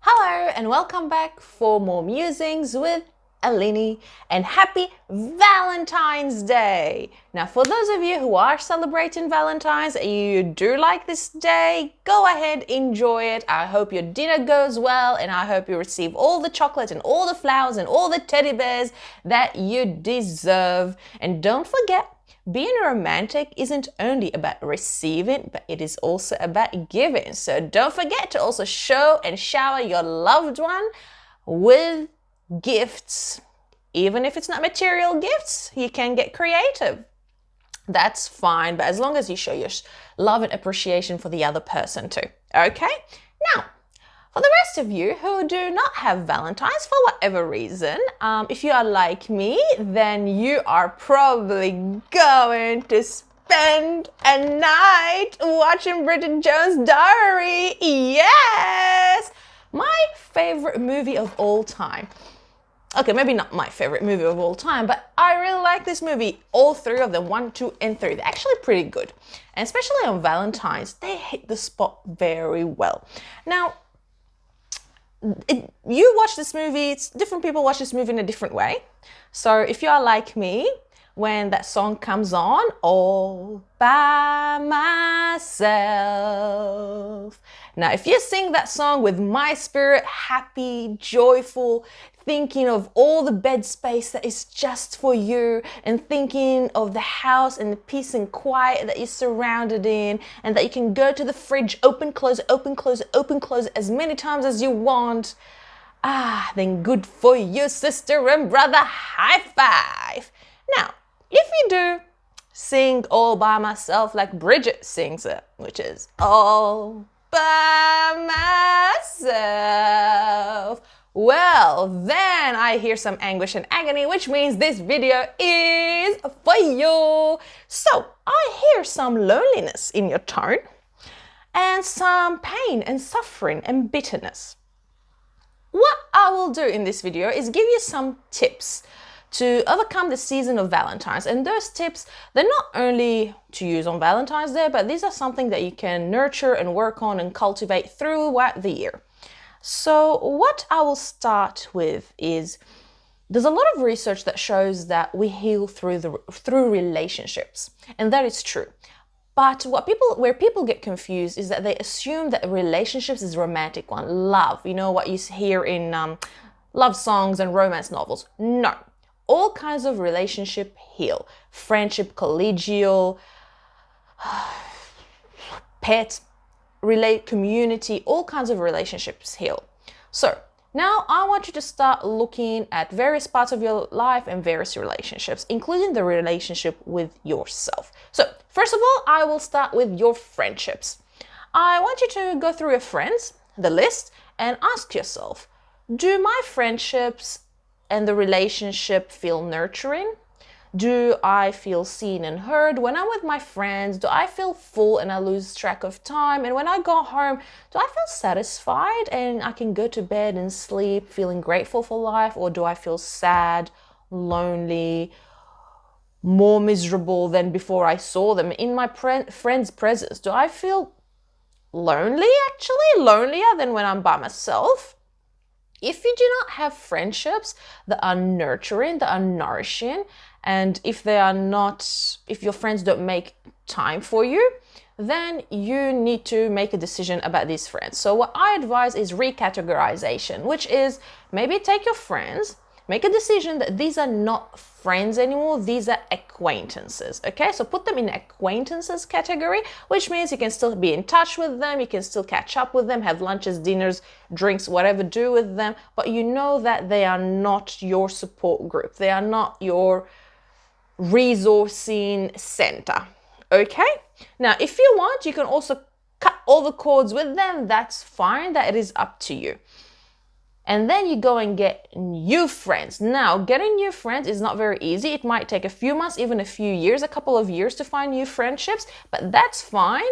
Hello and welcome back for more musings with Alini, and happy Valentine's Day! Now, for those of you who are celebrating Valentine's and you do like this day, go ahead, enjoy it. I hope your dinner goes well and I hope you receive all the chocolate and all the flowers and all the teddy bears that you deserve. And don't forget, being romantic isn't only about receiving, but it is also about giving. So don't forget to also show and shower your loved one with gifts. Even if it's not material gifts, you can get creative. That's fine, but as long as you show your love and appreciation for the other person too. Okay? Now, for the rest of you who do not have Valentines for whatever reason, if you are like me, then you are probably going to spend a night watching Bridget Jones' Diary. Yes! My favorite movie of all time. Okay, maybe not my favorite movie of all time, but I really like this movie. All three of them, 1, 2, and 3. They're actually pretty good. And especially on Valentine's, they hit the spot very well. Now, you watch this movie, different people watch this movie in a different way. So if you are like me, when that song comes on, all by myself. Now, if you sing that song with my spirit, happy, joyful, thinking of all the bed space that is just for you, and thinking of the house and the peace and quiet that you're surrounded in, and that you can go to the fridge, open, close, open, close, open, close as many times as you want, then good for you, sister and brother. High five. Now, if you do sing all by myself like Bridget sings it, which is all by myself, well, then I hear some anguish and agony, which means this video is for you. So I hear some loneliness in your tone and some pain and suffering and bitterness. What I will do in this video is give you some tips to overcome the season of Valentine's. And those tips, they're not only to use on Valentine's Day, but these are something that you can nurture and work on and cultivate throughout the year. So what I will start with is, there's a lot of research that shows that we heal through relationships, and that is true. But where people get confused is that they assume that relationships is romantic one, love, you know, what you hear in love songs and romance novels. No. All kinds of relationship heal. Friendship, collegial, pet, community, all kinds of relationships heal. So now I want you to start looking at various parts of your life and various relationships, including the relationship with yourself. So first of all, I will start with your friendships. I want you to go through your friends, the list, and ask yourself, do my friendships and the relationship feel nurturing? Do I feel seen and heard? When I'm with my friends, do I feel full and I lose track of time? And when I go home, do I feel satisfied and I can go to bed and sleep feeling grateful for life? Or do I feel sad, lonely, more miserable than before I saw them in my friend's presence? Do I feel lonely, actually? Lonelier than when I'm by myself? If you do not have friendships that are nurturing, that are nourishing, and if your friends don't make time for you, then you need to make a decision about these friends. So what I advise is recategorization, which is maybe take your friends, make a decision that these are not friends anymore, these are acquaintances, okay? So put them in acquaintances category, which means you can still be in touch with them, you can still catch up with them, have lunches, dinners, drinks, whatever, do with them, but you know that they are not your support group. They are not your resourcing center, okay? Now, if you want, you can also cut all the cords with them. That's fine, that it is up to you. And then you go and get new friends. Now, getting new friends is not very easy. It might take a few months, even a few years, a couple of years to find new friendships, but that's fine.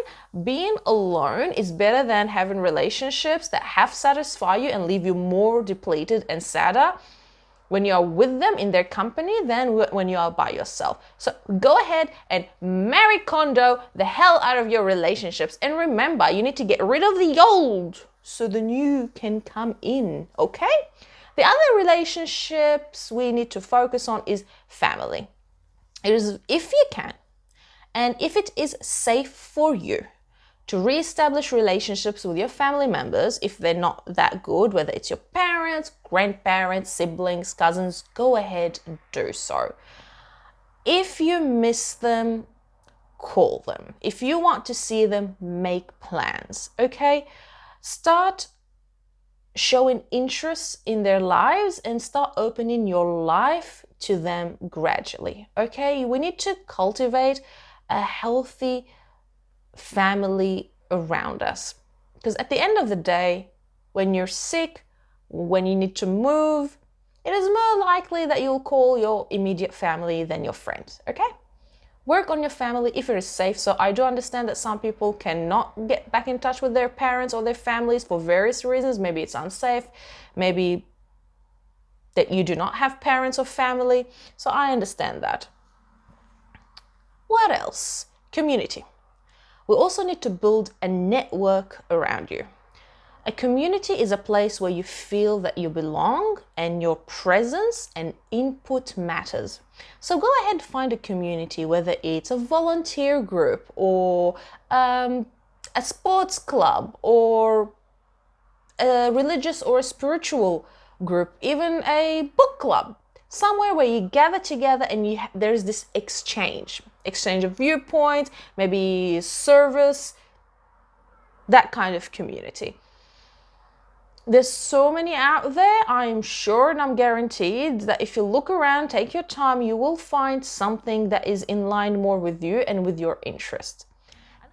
Being alone is better than having relationships that half satisfy you and leave you more depleted and sadder when you are with them in their company than when you are by yourself. So go ahead and Marie Kondo the hell out of your relationships. And remember, you need to get rid of the old so the new can come in, okay? The other relationships we need to focus on is family. It is, if you can, and if it is safe for you, to re-establish relationships with your family members if they're not that good, whether it's your parents, grandparents, siblings, cousins, go ahead and do so. If you miss them, call them. If you want to see them, make plans, okay? Start showing interest in their lives and start opening your life to them gradually, okay? We need to cultivate a healthy family around us, because at the end of the day, when you're sick, when you need to move, it is more likely that you'll call your immediate family than your friends, okay? Work on your family if it is safe. So I do understand that some people cannot get back in touch with their parents or their families for various reasons. Maybe it's unsafe, maybe that you do not have parents or family, so I understand that. What else? Community. We also need to build a network around you. A community is a place where you feel that you belong and your presence and input matters. So go ahead and find a community, whether it's a volunteer group or a sports club or a religious or a spiritual group, even a book club. Somewhere where you gather together and there's this exchange of viewpoints, maybe service, that kind of community. There's so many out there, I am sure and I'm guaranteed that if you look around, take your time, you will find something that is in line more with you and with your interests.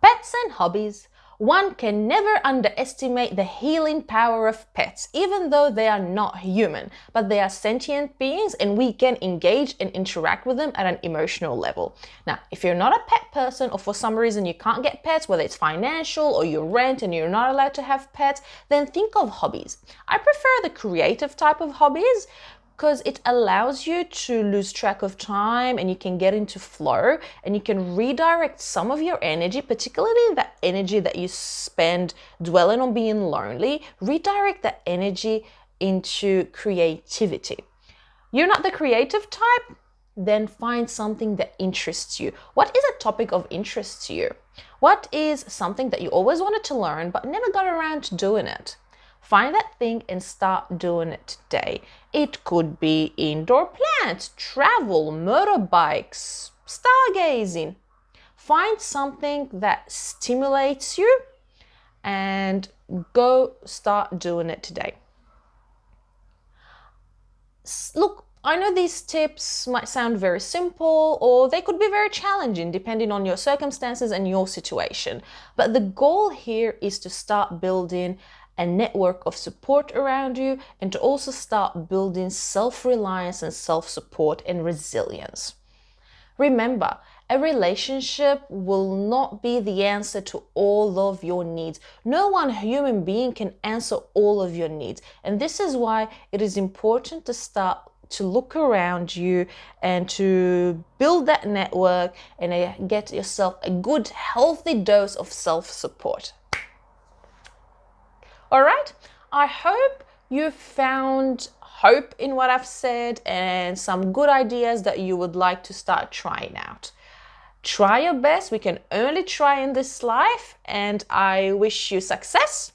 Pets and hobbies. One can never underestimate the healing power of pets, even though they are not human, but they are sentient beings and we can engage and interact with them at an emotional level. Now, if you're not a pet person or for some reason you can't get pets, whether it's financial or you rent and you're not allowed to have pets, then think of hobbies. I prefer the creative type of hobbies, because it allows you to lose track of time and you can get into flow and you can redirect some of your energy, particularly that energy that you spend dwelling on being lonely, redirect that energy into creativity. You're not the creative type? Then find something that interests you. What is a topic of interest to you? What is something that you always wanted to learn but never got around to doing it? Find that thing and start doing it today. It could be indoor plants, travel, motorbikes, stargazing. Find something that stimulates you and go start doing it today. Look, I know these tips might sound very simple or they could be very challenging depending on your circumstances and your situation. But the goal here is to start building a network of support around you and to also start building self-reliance and self-support and resilience. Remember, a relationship will not be the answer to all of your needs. No one human being can answer all of your needs. And this is why it is important to start to look around you and to build that network and get yourself a good, healthy dose of self-support. All right, I hope you found hope in what I've said and some good ideas that you would like to start trying out. Try your best. We can only try in this life, and I wish you success.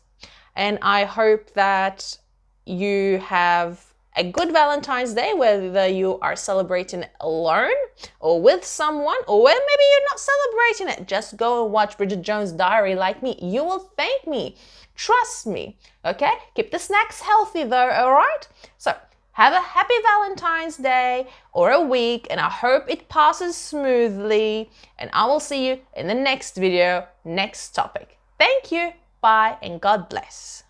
And I hope that you have a good Valentine's Day, whether you are celebrating alone or with someone, or maybe you're not celebrating it. Just go and watch Bridget Jones' Diary like me. You will thank me. Trust me, okay? Keep the snacks healthy though, all right? So have a happy Valentine's Day or a week, and I hope it passes smoothly. And I will see you in the next video, next topic. Thank you, bye, and God bless.